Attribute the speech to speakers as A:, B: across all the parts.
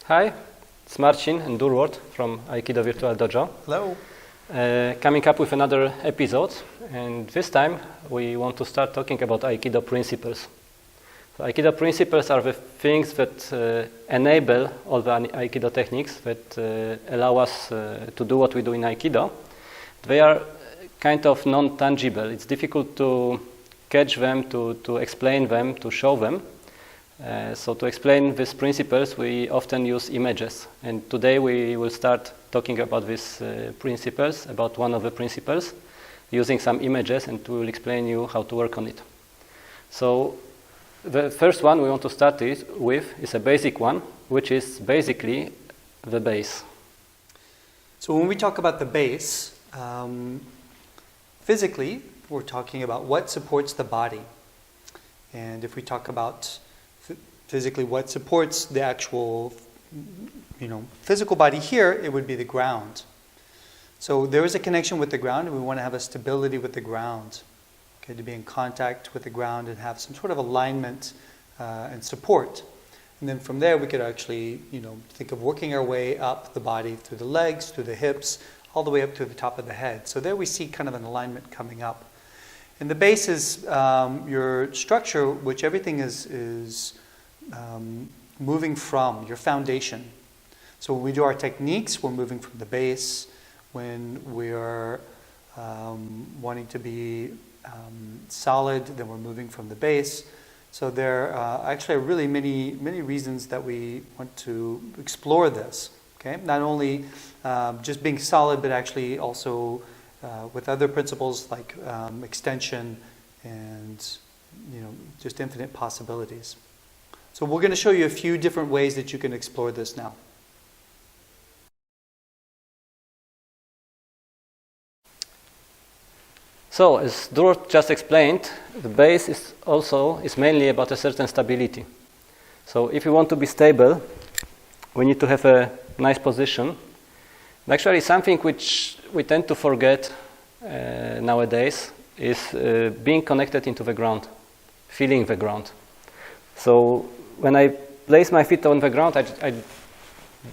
A: Hi, it's Marcin and Durward from Aikido Virtual Dojo.
B: Hello.
A: Coming up with another episode, and this time we want to start talking about Aikido principles. So Aikido principles are the things that enable all the Aikido techniques that allow us to do what we do in Aikido. They are kind of non-tangible. It's difficult to catch them, to explain them, to show them. So to explain these principles, we often use images. And today we will start talking about these principles, about one of the principles, using some images, and we will explain you how to work on it. So the first one we want to start with is a basic one, which is basically the base.
B: So when we talk about the base, physically, we're talking about what supports the body. And if we talk about physically what supports the actual, physical body here, it would be the ground. So there is a connection with the ground, and we want to have a stability with the ground. Okay, to be in contact with the ground and have some sort of alignment and support. And then from there, we could actually, think of working our way up the body through the legs, through the hips, all the way up to the top of the head. So there we see kind of an alignment coming up. And the base is your structure, which everything is moving from, your foundation. So when we do our techniques, we're moving from the base. When we're wanting to be solid, then we're moving from the base. So there actually are really many reasons that we want to explore this. Okay, not only just being solid, but actually also with other principles like extension and just infinite possibilities. So we're going to show you a few different ways that you can explore this now.
A: So, as Durward just explained, the base is mainly about a certain stability. So if you want to be stable, we need to have a nice position. And actually, something which we tend to forget nowadays is being connected into the ground, feeling the ground. So when I place my feet on the ground, I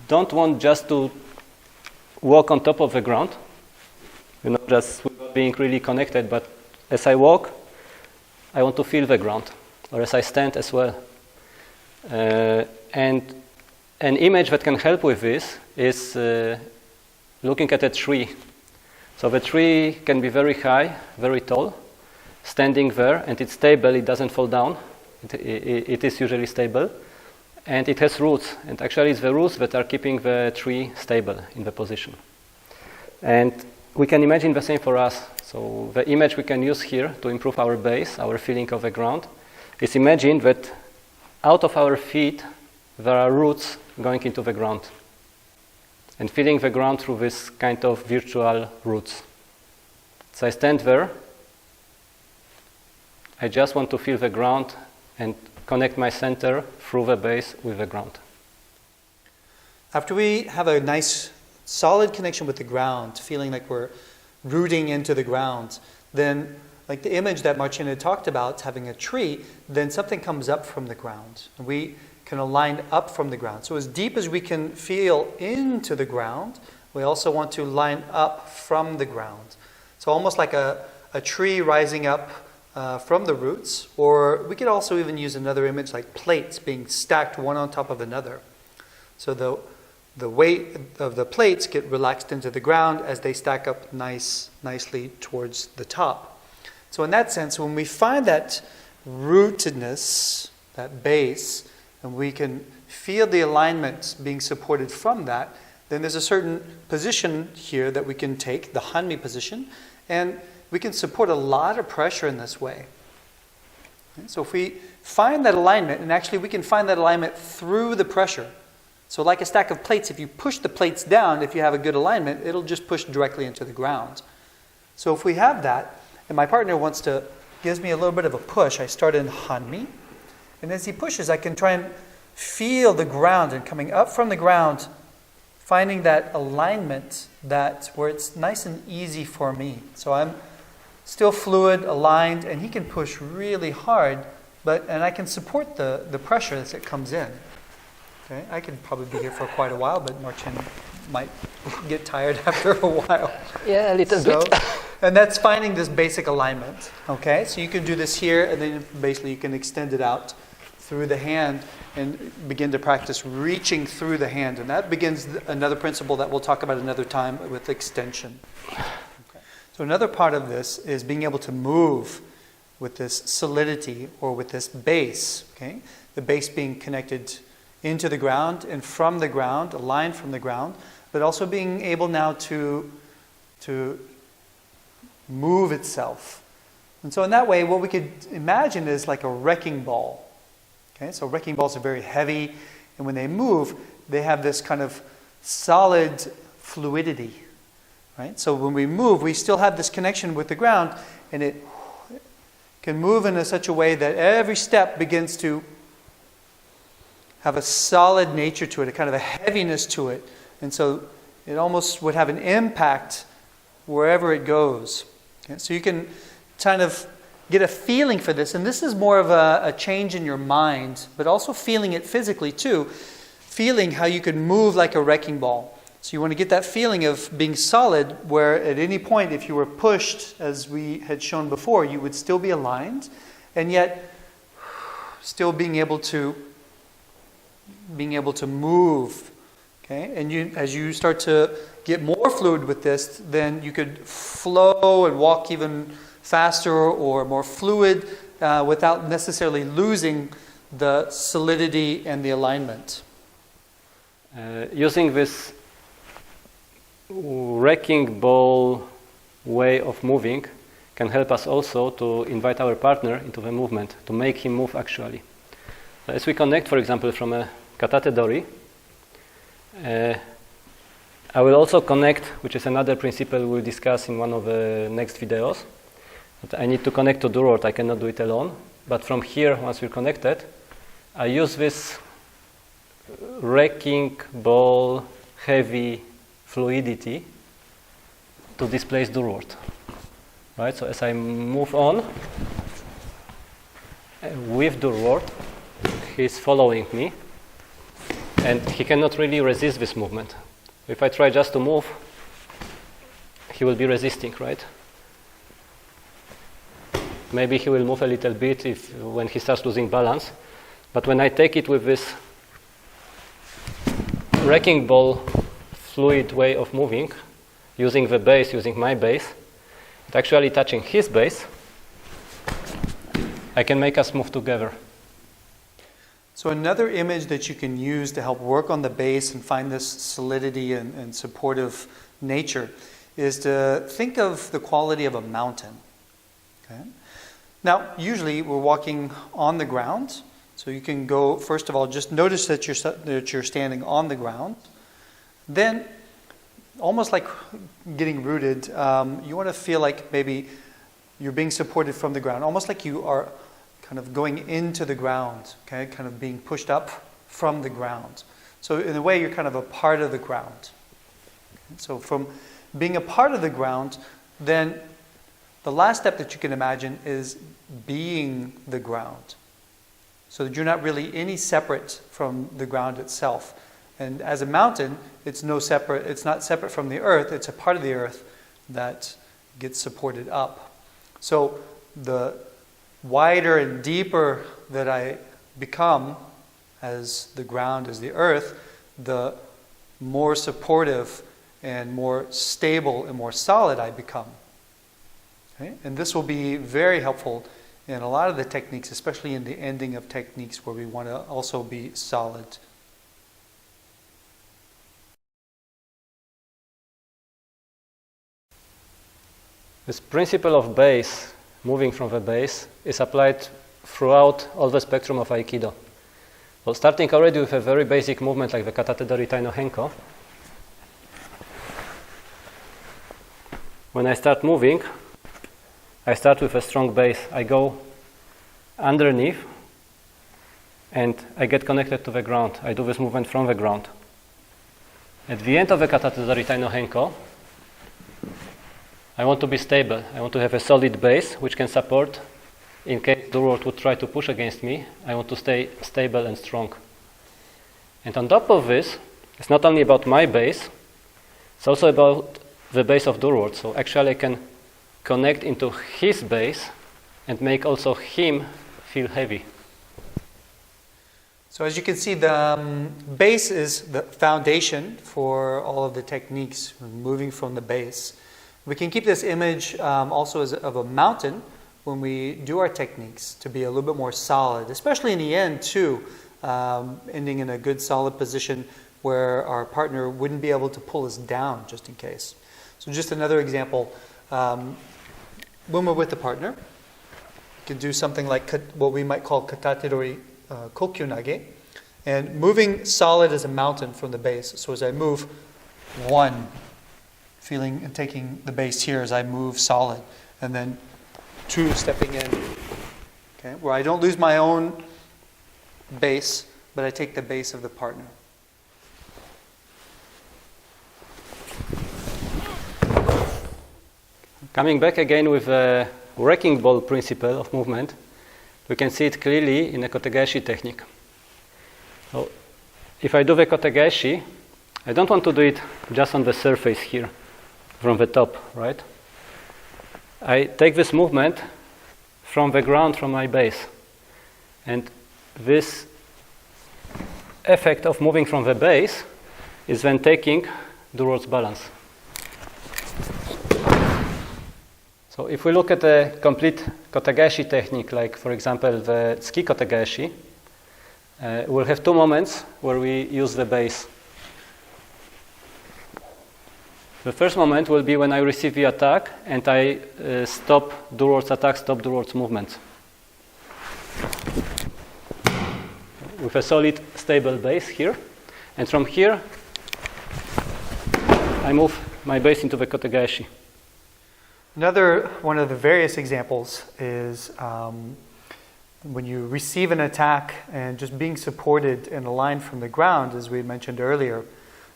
A: don't want just to walk on top of the ground, just without being really connected, but as I walk, I want to feel the ground, or as I stand as well. And an image that can help with this is looking at a tree. So the tree can be very high, very tall, standing there, and it's stable, it doesn't fall down. It is usually stable, and it has roots, and actually it's the roots that are keeping the tree stable in the position. And we can imagine the same for us. So the image we can use here to improve our base, our feeling of the ground, is imagine that out of our feet there are roots going into the ground, and feeling the ground through this kind of virtual roots. So I stand there, I just want to feel the ground and connect my center through the base with the ground.
B: After we have a nice solid connection with the ground, feeling like we're rooting into the ground, then like the image that Marcin had talked about, having a tree, then something comes up from the ground. And we can align up from the ground. So as deep as we can feel into the ground, we also want to line up from the ground. So almost like a tree rising up from the roots, or we could also even use another image like plates being stacked one on top of another. So the weight of the plates get relaxed into the ground as they stack up nicely towards the top. So in that sense, when we find that rootedness, that base, and we can feel the alignment being supported from that, then there's a certain position here that we can take, the Hanmi position, and we can support a lot of pressure in this way. Okay, so if we find that alignment, and actually we can find that alignment through the pressure. So like a stack of plates, if you push the plates down, if you have a good alignment, it'll just push directly into the ground. So if we have that, and my partner gives me a little bit of a push, I start in Hanmi, and as he pushes, I can try and feel the ground, and coming up from the ground, finding that alignment where it's nice and easy for me. So I'm still fluid, aligned, and he can push really hard, and I can support the pressure as it comes in. Okay, I could probably be here for quite a while, but Marcin might get tired after a while.
A: Yeah, a little bit.
B: And that's finding this basic alignment. Okay, so you can do this here, and then basically you can extend it out through the hand and begin to practice reaching through the hand. And that begins another principle that we'll talk about another time with extension. Okay. So another part of this is being able to move with this solidity or with this base. Okay, the base being connected into the ground and from the ground, a line from the ground, but also being able now to move itself. And so in that way, what we could imagine is like a wrecking ball. Okay, so wrecking balls are very heavy, and when they move, they have this kind of solid fluidity. Right? So when we move, we still have this connection with the ground, and it can move in such a way that every step begins to have a solid nature to it, a kind of a heaviness to it. And so it almost would have an impact wherever it goes. Okay? So you can kind of get a feeling for this. And this is more of a change in your mind, but also feeling it physically too. Feeling how you can move like a wrecking ball. So you want to get that feeling of being solid, where at any point, if you were pushed, as we had shown before, you would still be aligned, and yet still being able to move. Okay? And as you start to get more fluid with this, then you could flow and walk even faster or more fluid without necessarily losing the solidity and the alignment.
A: Using this wrecking ball way of moving can help us also to invite our partner into the movement, to make him move actually. As we connect, for example, from a katate dori, I will also connect, which is another principle we'll discuss in one of the next videos. But I need to connect to Durward, I cannot do it alone. But from here, once we're connected, I use this wrecking ball, heavy fluidity to displace Durward. Right? So as I move on with Durward, he's following me, and he cannot really resist this movement. If I try just to move, he will be resisting, right? Maybe he will move a little bit when he starts losing balance. But when I take it with this wrecking ball fluid way of moving, using the base, using my base, and actually touching his base, I can make us move together.
B: So another image that you can use to help work on the base and find this solidity and supportive nature is to think of the quality of a mountain. Okay? Now, usually we're walking on the ground, so you can go, first of all, just notice that you're standing on the ground. Then, almost like getting rooted, you want to feel like maybe you're being supported from the ground, almost like you are kind of going into the ground, okay, kind of being pushed up from the ground. So in a way, you're kind of a part of the ground. So from being a part of the ground, then the last step that you can imagine is being the ground. So that you're not really any separate from the ground itself. And as a mountain, it's not separate from the earth, it's a part of the earth that gets supported up. So the wider and deeper that I become as the ground, as the earth, the more supportive and more stable and more solid I become. Okay? And this will be very helpful in a lot of the techniques, especially in the ending of techniques where we want to also be solid.
A: This principle of base, moving from the base, is applied throughout all the spectrum of Aikido. So starting already with a very basic movement like the Katate Dori Tai no Henko. When I start moving, I start with a strong base. I go underneath and I get connected to the ground. I do this movement from the ground. At the end of the Katate Dori Tai no Henko, I want to be stable. I want to have a solid base which can support in case Durward would try to push against me. I want to stay stable and strong. And on top of this, it's not only about my base, it's also about the base of Durward. So actually I can connect into his base and make also him feel heavy.
B: So as you can see, the base is the foundation for all of the techniques, moving from the base. We can keep this image also as of a mountain when we do our techniques to be a little bit more solid, especially in the end too, ending in a good solid position where our partner wouldn't be able to pull us down just in case. So just another example, when we're with the partner, we can do something like what we might call kataterori kokyu nage, and moving solid as a mountain from the base. So as I move, 1, feeling and taking the base here as I move solid, and then 2, stepping in, okay, where I don't lose my own base, but I take the base of the partner.
A: Coming back again with the wrecking ball principle of movement, we can see it clearly in the kotegaeshi technique. So if I do the kotegaeshi, I don't want to do it just on the surface here, from the top, right? I take this movement from the ground, from my base. And this effect of moving from the base is then taking Durward's balance. So if we look at a complete kotegaeshi technique, like for example the tsuki kotegaeshi, we'll have 2 moments where we use the base. The first moment will be when I receive the attack and I stop Durward's attack, stop Durward's movement. With a solid, stable base here. And from here, I move my base into the kotegaeshi.
B: Another one of the various examples is when you receive an attack and just being supported and aligned from the ground, as we mentioned earlier.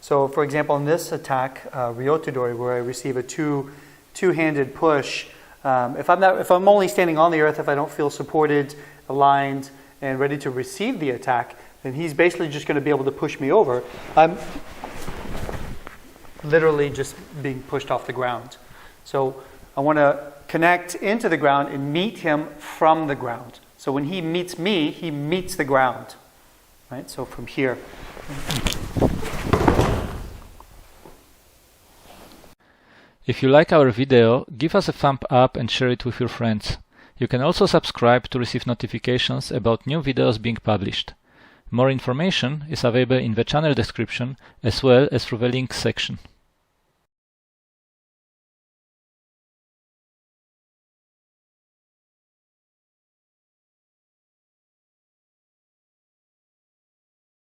B: So, for example, in this attack, Ryotodori, where I receive a two-handed push, if I'm only standing on the earth, if I don't feel supported, aligned, and ready to receive the attack, then he's basically just going to be able to push me over. I'm literally just being pushed off the ground. So I want to connect into the ground and meet him from the ground. So when he meets me, he meets the ground. Right? So from here.
C: If you like our video, give us a thumb up and share it with your friends. You can also subscribe to receive notifications about new videos being published. More information is available in the channel description as well as through the links section.